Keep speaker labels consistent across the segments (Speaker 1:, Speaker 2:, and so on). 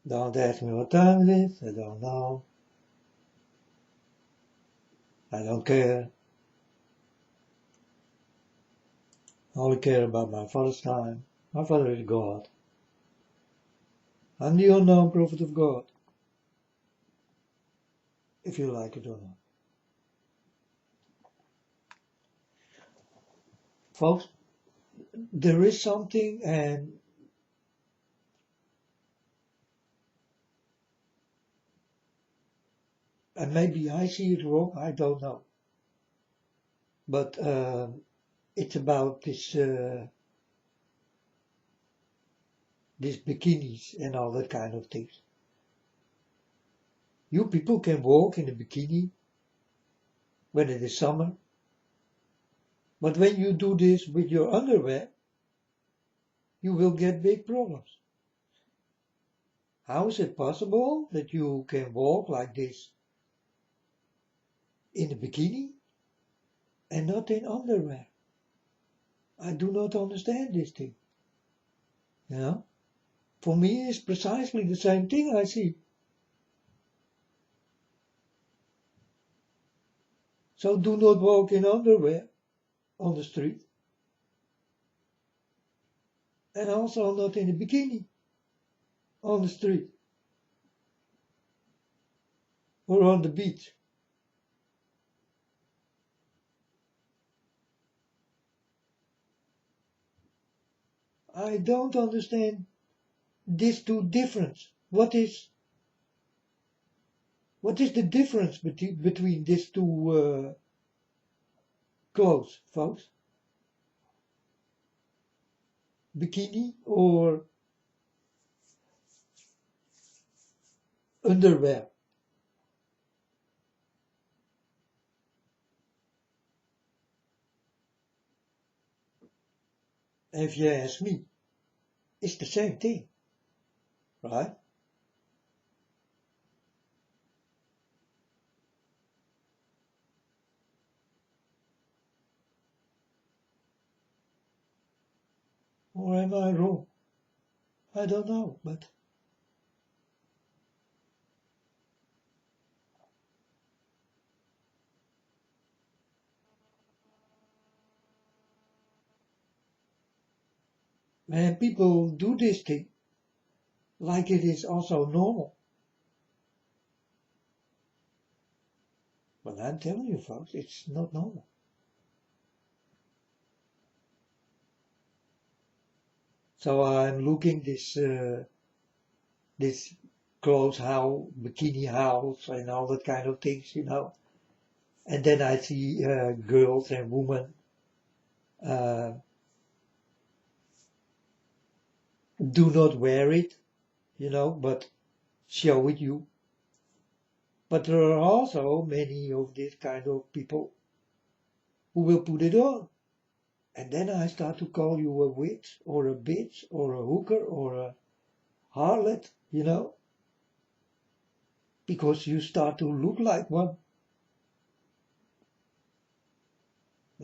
Speaker 1: Don't ask me what time it is, I don't know. I don't care. I only care about my Father's time. My Father is God. I'm the unknown prophet of God, if you like it or not. Folks, there is something, and maybe I see it wrong, I don't know. But it's about these bikinis and all that kind of things. You people can walk in a bikini when it is summer, but when you do this with your underwear, you will get big problems. How is it possible that you can walk like this in a bikini and not in underwear? I do not understand this thing. You know, for me, it's precisely the same thing I see. So do not walk in underwear on the street, and also not in a bikini on the street or on the beach. I don't understand these two difference. What is the difference between these two clothes, folks? Bikini or underwear? If you ask me, it's the same thing, right? Or am I wrong? I don't know, but when people do this thing, like it is also normal. But I'm telling you, folks, it's not normal. So I'm looking this clothes house, bikini house, and all that kind of things, you know. And then I see girls and women uh, do not wear it, you know, but show it you. But there are also many of these kind of people who will put it on. And then I start to call you a witch or a bitch or a hooker or a harlot, you know, because you start to look like one.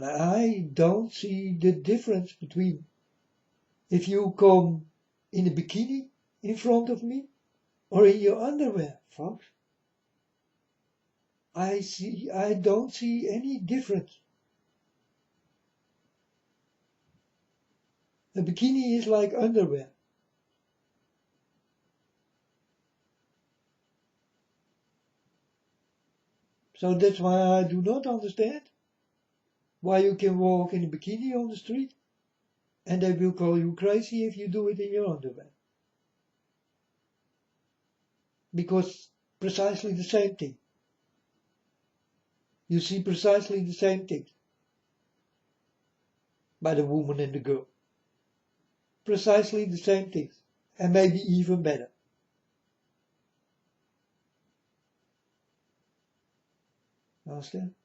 Speaker 1: I don't see the difference between if you come in a bikini in front of me or in your underwear, folks. I don't see any difference. A bikini is like underwear. So that's why I do not understand why you can walk in a bikini on the street and they will call you crazy if you do it in your underwear. Because precisely the same thing. You see precisely the same thing by the woman and the girl. Precisely the same things. And maybe even better. Understand?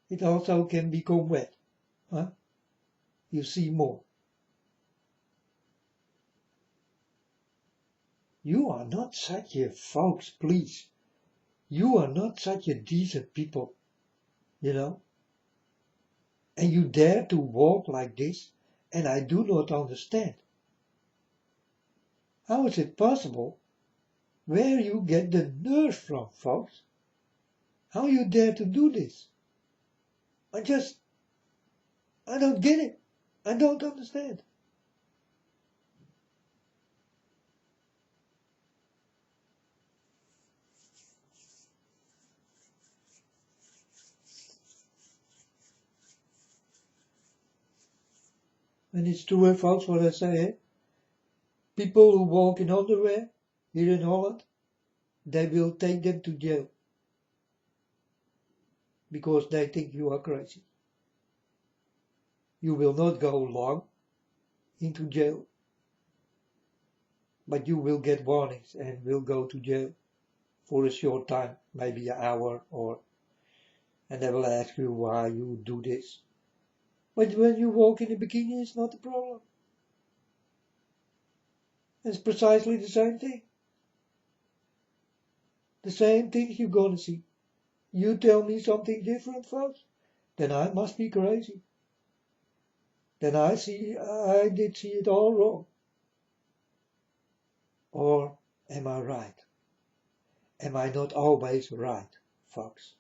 Speaker 1: It also can become wet. Huh? You see more. You are not such a folks, please. You are not such a decent people, you know. And you dare to walk like this, and I do not understand. How is it possible where you get the nerve from, folks. How you dare to do this? I don't get it. I don't understand. And it's true, folks, what I say. Eh? People who walk in underwear here in Holland, they will take them to jail because they think you are crazy. You will not go long into jail, but you will get warnings and will go to jail for a short time, maybe an hour, and they will ask you why you do this. But when you walk in a bikini, it's not a problem. It's precisely the same thing. The same things you're gonna see. You tell me something different, folks, then I must be crazy. Then I did see it all wrong. Or am I right? Am I not always right, folks?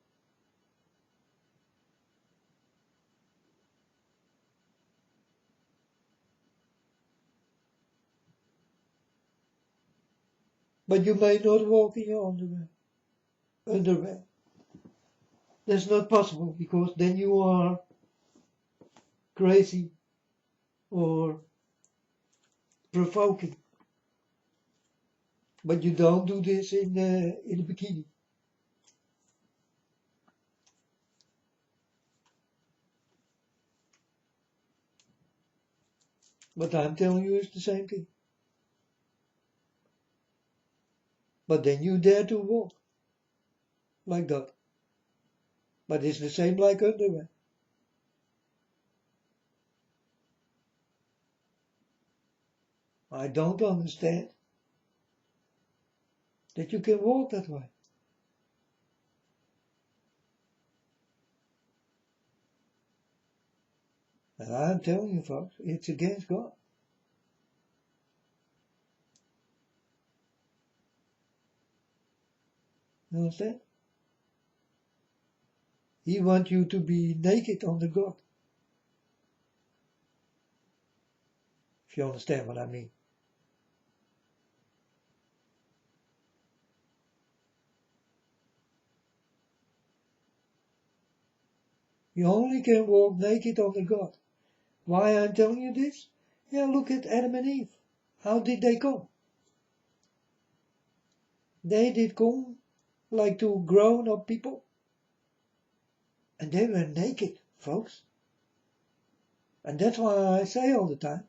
Speaker 1: But you may not walk in your underwear. That's not possible because then you are crazy or provoking. But you don't do this in a bikini. But I'm telling you it's the same thing. But then you dare to walk like that. But it's the same like underwear. I don't understand that you can walk that way. And I'm telling you, folks, it's against God. You understand? He wants you to be naked under God. If you understand what I mean. You only can walk naked under God. Why I'm telling you this? Yeah, look at Adam and Eve. How did they come? They did come like two grown-up people. And they were naked, folks. And that's why I say all the time,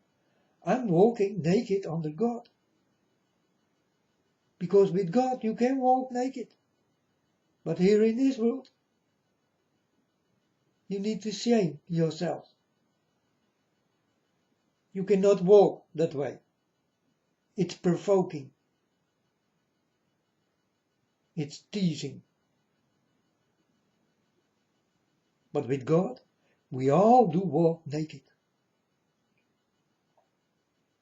Speaker 1: I'm walking naked under God. Because with God you can walk naked. But here in this world, you need to shame yourself. You cannot walk that way. It's provoking. It's teasing. But with God, we all do walk naked.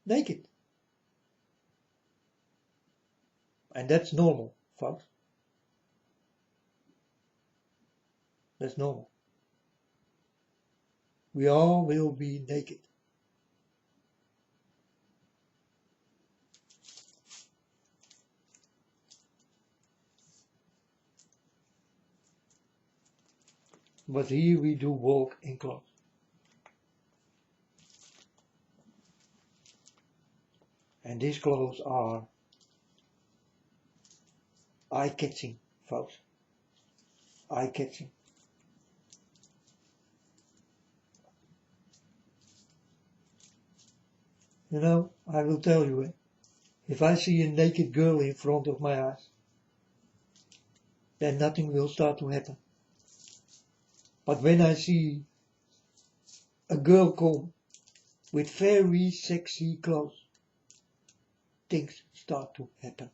Speaker 1: Naked. And that's normal, folks. That's normal. We all will be naked. But here we do walk in clothes. And these clothes are eye-catching, folks. Eye-catching. You know, I will tell you, if I see a naked girl in front of my eyes, then nothing will start to happen. But when I see a girl come with very sexy clothes, things start to happen.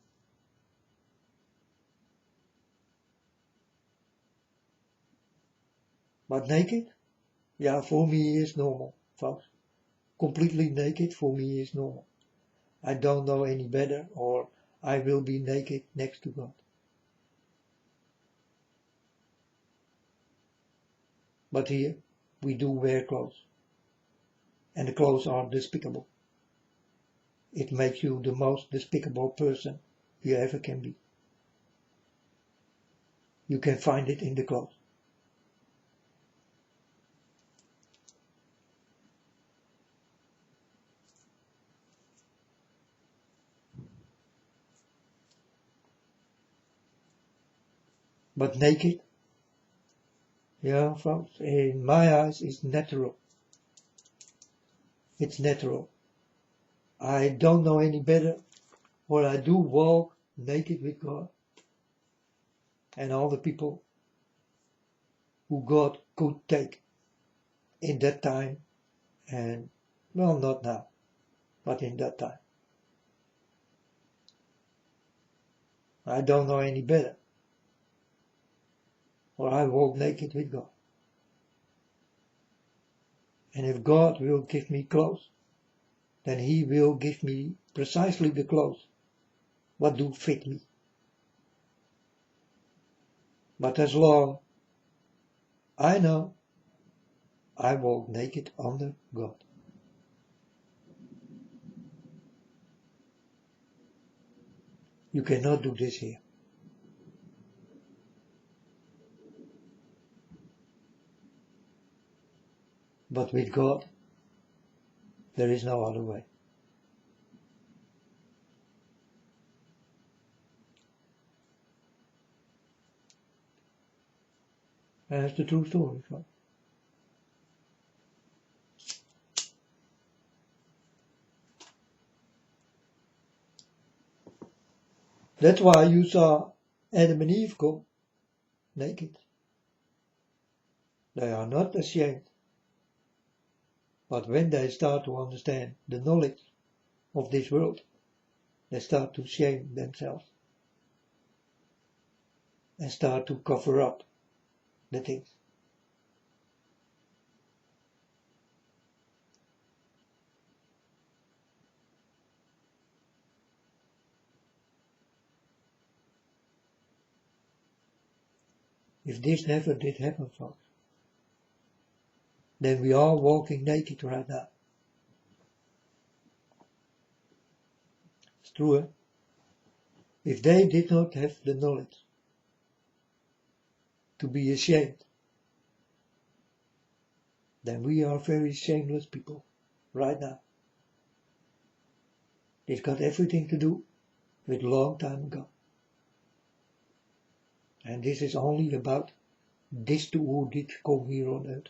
Speaker 1: But naked? Yeah, for me is normal, folks. Completely naked for me is normal. I don't know any better, or I will be naked next to God. But here we do wear clothes. And the clothes are despicable. It makes you the most despicable person you ever can be. You can find it in the clothes. But naked, yeah, folks, in my eyes, is natural. It's natural. I don't know any better, or I do walk naked with God and all the people who God could take in that time, and, well, not now, but in that time. I don't know any better, or I walk naked with God. And if God will give me clothes, then He will give me precisely the clothes what do fit me. But as long I know I walk naked under God. You cannot do this here. But with God, there is no other way. And that's the true story. That's why you saw Adam and Eve go naked. They are not ashamed. But when they start to understand the knowledge of this world, they start to shame themselves and start to cover up the things. If this never did happen, folks, then we are walking naked right now. It's true, eh? If they did not have the knowledge to be ashamed, then we are very shameless people right now. It's got everything to do with a long time ago. And this is only about this to who did come here on earth.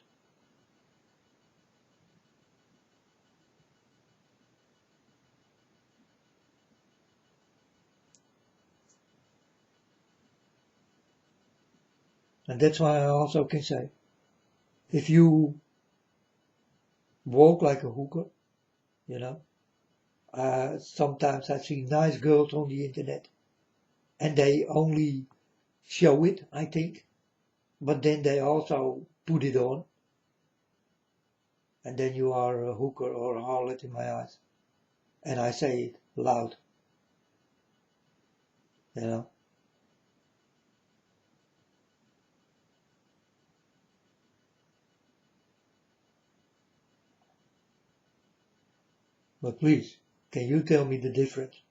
Speaker 1: And that's why I also can say, if you walk like a hooker, you know, sometimes I see nice girls on the internet and they only show it, I think, but then they also put it on, and then you are a hooker or a harlot in my eyes. And I say it loud, you know. But please, can you tell me the difference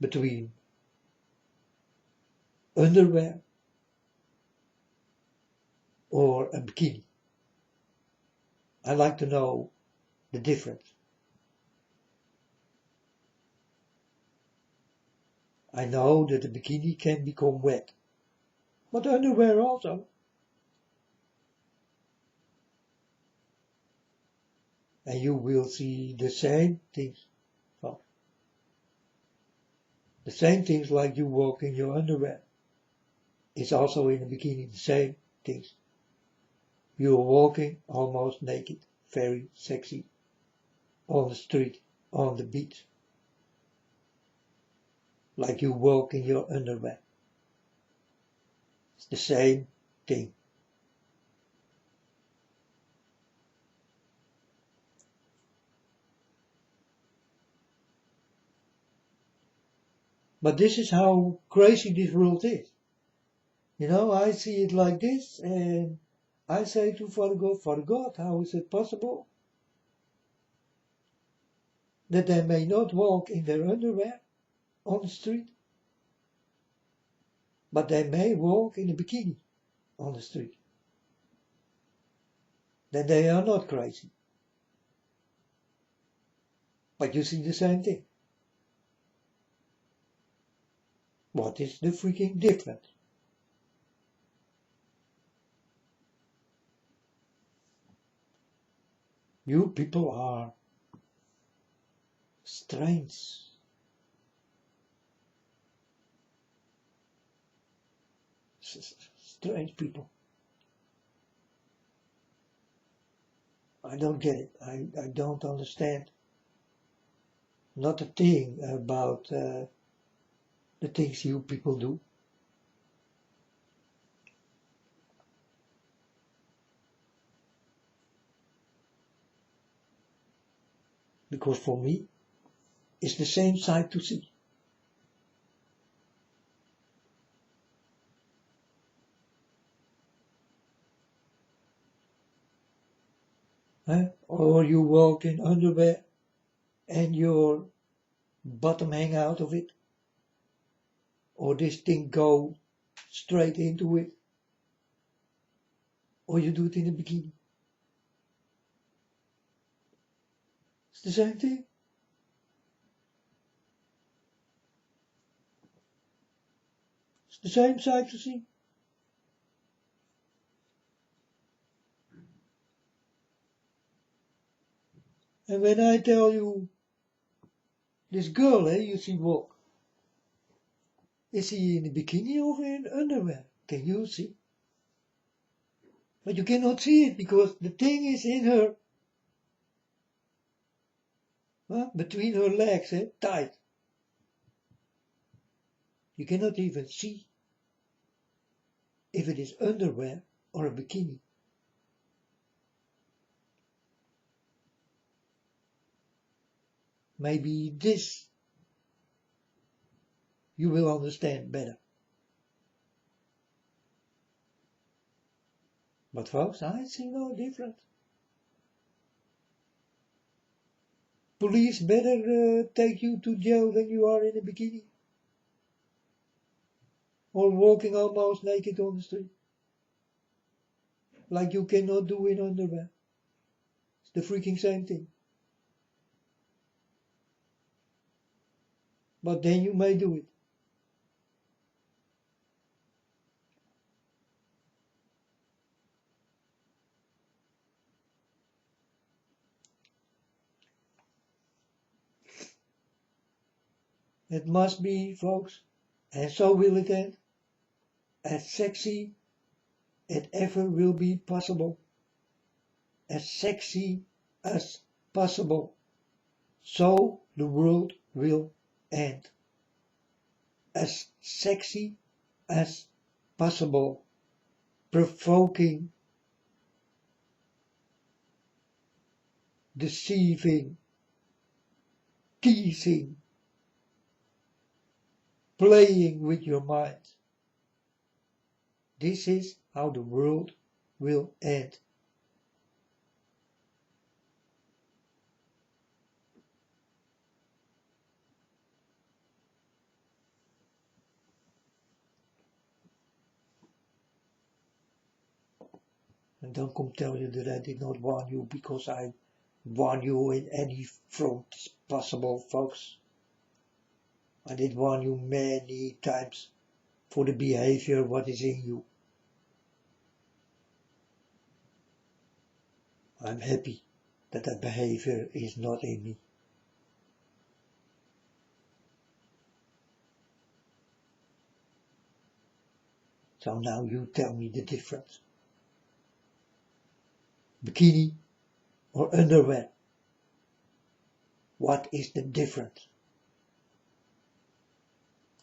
Speaker 1: between underwear or a bikini? I like to know the difference. I know that the bikini can become wet, but underwear also. And you will see the same things. Well, the same things like you walk in your underwear. It's also in the bikini, the same things. You're walking almost naked, very sexy, on the street, on the beach. Like you walk in your underwear. It's the same thing. But this is how crazy this world is. You know, I see it like this, and I say to Father God, how is it possible that they may not walk in their underwear on the street, but they may walk in a bikini on the street? Then they are not crazy. But you see the same thing. What is the freaking difference? You people are strange. Strange people. I don't get it. I don't understand. Not a thing about the things you people do. Because for me, it's the same sight to see. Or you walk in underwear and your bottom hang out of it, or this thing go straight into it, or you do it in a bikini. It's the same thing. It's the same sight to see. And when I tell you, this girl, you see walk, is she in a bikini or in underwear? Can you see? But you cannot see it because the thing is in her, between her legs, tight. You cannot even see if it is underwear or a bikini. Maybe this you will understand better. But folks, I see no difference. Police better take you to jail than you are in a bikini. Or walking almost naked on the street. Like you cannot do in underwear. It's the freaking same thing. But then you may do it. It must be, folks, and so will it end, as sexy as ever will be possible. As sexy as possible. So the world will end. As sexy as possible. Provoking, deceiving, teasing, playing with your mind. This is how the world will end. And don't come tell you that I did not warn you, because I warn you in any front possible, folks. I did warn you many times for the behavior what is in you. I'm happy that that behavior is not in me. So now you tell me the difference. Bikini or underwear? What is the difference?